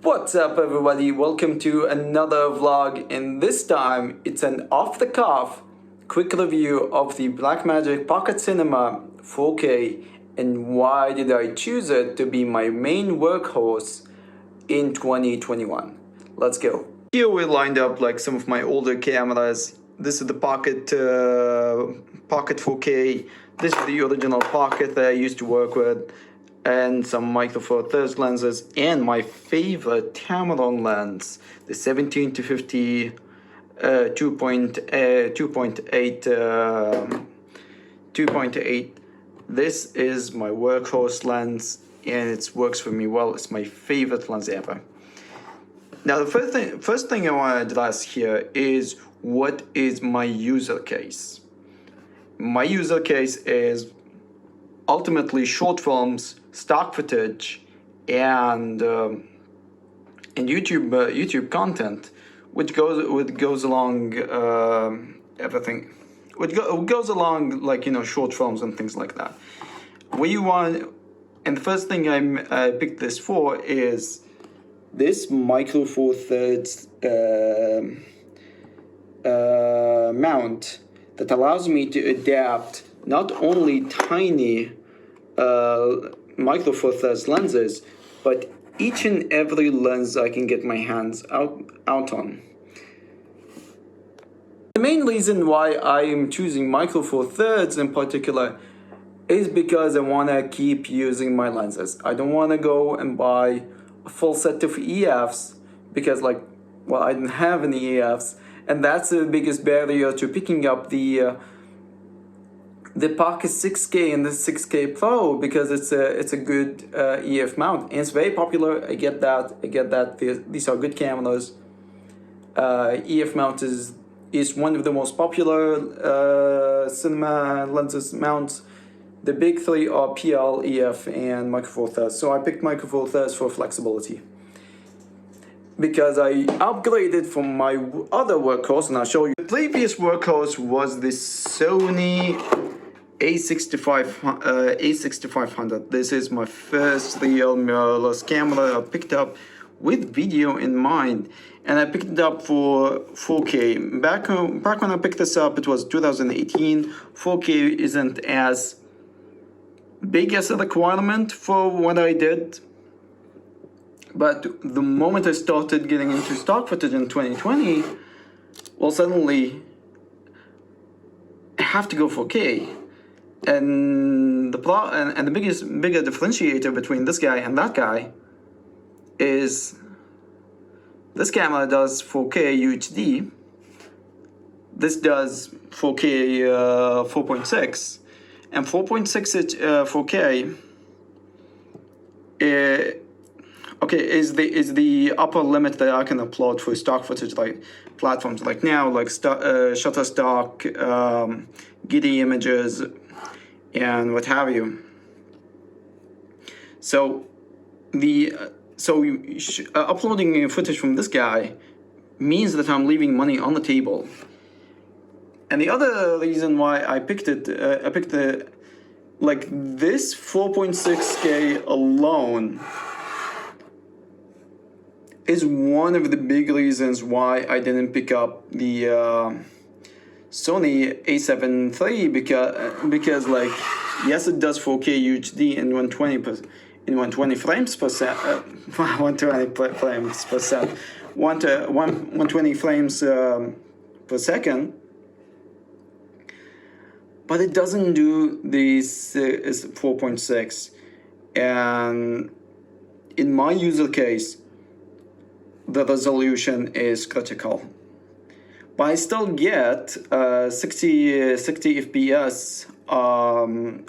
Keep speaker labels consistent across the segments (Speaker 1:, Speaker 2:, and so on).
Speaker 1: What's up everybody, welcome to another vlog, and this time it's an off-the-cuff quick review of the Blackmagic Pocket Cinema 4K and why did I choose it to be my main workhorse in 2021. Let's go. Here we lined up like some of my older cameras. This is the Pocket 4K. This is the original Pocket that I used to work with, and some Micro Four Thirds lenses, and my favorite Tamron lens, the 17 to 50 2.8. This is my workhorse lens, and it works for me well. It's my favorite lens ever. Now the first thing I want to address here is, what is my user case? My user case is ultimately short films, stock footage, and YouTube content, which goes along everything, which goes along, like, short films and things like that. What you want, and the first thing I picked this for is this Micro Four Thirds mount that allows me to adapt not only tiny Micro Four Thirds lenses, but each and every lens I can get my hands out on. The main reason why I am choosing Micro Four Thirds in particular is because I want to keep using my lenses. I don't want to go and buy a full set of EFs because, I didn't have any EFs, and that's the biggest barrier to picking up the Pocket 6K and the 6K Pro, because it's a good EF mount, and it's very popular. I get that. These are good cameras. EF mount is one of the most popular cinema lenses mounts. The big three are PL, EF, and Micro Four Thirds. So I picked Micro Four Thirds for flexibility, because I upgraded from my other workhorse, and I'll show you. The previous workhorse was the Sony A6500. This is my first real mirrorless camera I picked up with video in mind, and I picked it up for 4K. Back when I picked this up, it was 2018. 4K isn't as big as a requirement for what I did. But the moment I started getting into stock footage in 2020, well, suddenly I have to go 4K. And the bigger differentiator between this guy and that guy is this camera does 4K UHD. This does 4K 4.6, and 4.6 4K. Is the upper limit that I can upload for stock footage, like platforms like now, like Shutterstock, Getty Images, and what have you. So uploading footage from this guy means that I'm leaving money on the table. And the other reason why I picked it, this 4.6K alone is one of the big reasons why I didn't pick up the Sony A7 III, because yes, it does 4K UHD in 120 frames per second, 120 frames per second, 120 frames per second, but it doesn't do this 4.6, and in my user case, the resolution is critical. But I still get 60 FPS on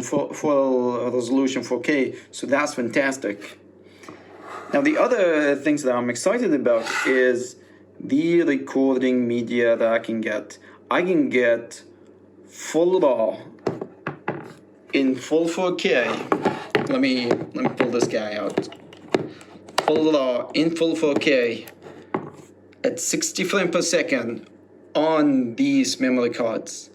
Speaker 1: full resolution 4K, so that's fantastic. Now the other things that I'm excited about is the recording media that I can get. I can get full RAW in full 4K. Let me pull this guy out. Full RAW in full 4K at 60 frames per second on these memory cards,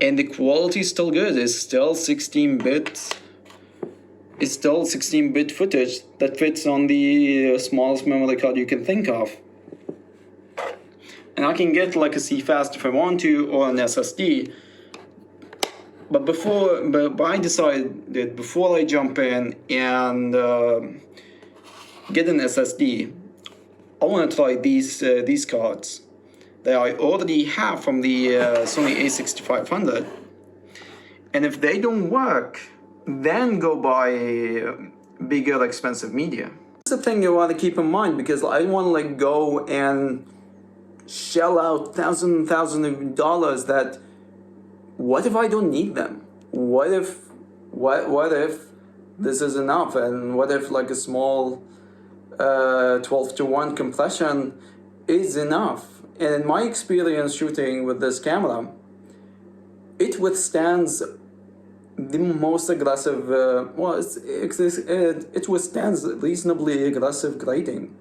Speaker 1: and the quality is still good. It's still 16 bits is still 16-bit footage that fits on the smallest memory card you can think of. And I can get like a CFast if I want to, or an SSD. But I decided that before I jump in and get an SSD, I want to try these cards that I already have from the Sony a6500. And if they don't work, then go buy bigger, expensive media. That's the thing you want to keep in mind, because I want to like go and shell out thousands of dollars that, what if I don't need them? What if this is enough? And what if like a small 12:1 compression is enough? And in my experience shooting with this camera, it withstands the most aggressive, it withstands reasonably aggressive grading,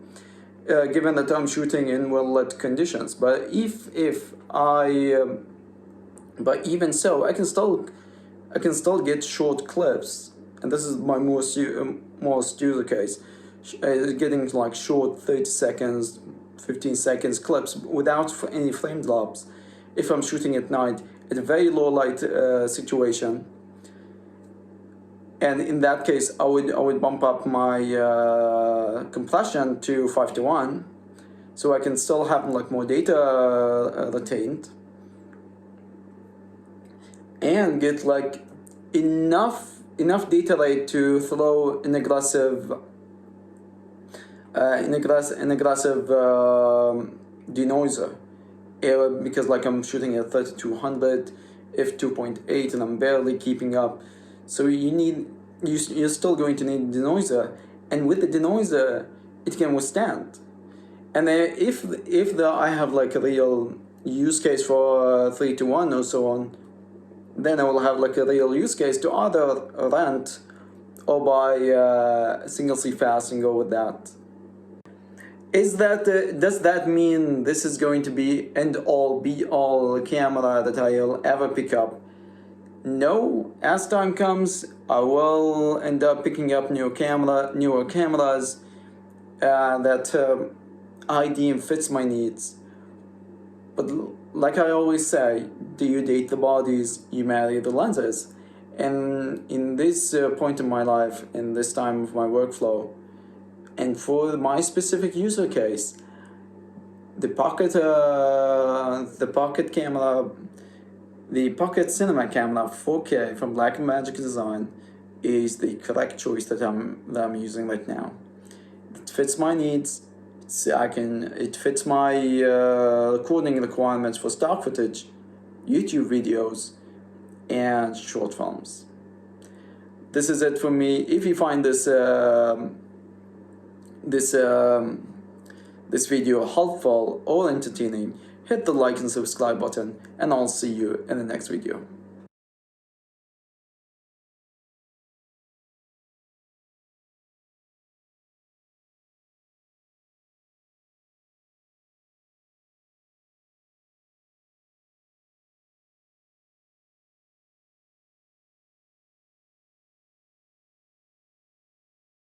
Speaker 1: given that I'm shooting in well-lit conditions. But but even so, I can still get short clips, and this is my most user case, getting like short 30 seconds, 15 seconds clips without any frame drops if I'm shooting at night at a very low light situation. And in that case, I would bump up my compression to 5:1, so I can still have like more data retained, and get like enough data rate to throw an aggressive denoiser, because like I'm shooting at 3200 f2.8 and I'm barely keeping up. So you're still going to need denoiser, and with the denoiser it can withstand. And if I have like a real use case for 3:1 or so on, then I will have like a real use case to either rent or buy a single CFast and go with that. Does that mean this is going to be end-all be-all camera that I'll ever pick up? No. As time comes, I will end up picking up newer cameras that I deem fits my needs. But like I always say, do you date the bodies, you marry the lenses. And in this point in my life, in this time of my workflow, and for my specific user case, the pocket camera, the Pocket Cinema Camera 4K from Blackmagic Design is the correct choice that I'm using right now. It fits my needs. It fits my recording requirements for stock footage, YouTube videos, and short films. This is it for me. If you find this video helpful or entertaining, hit the like and subscribe button, and I'll see you in the next video.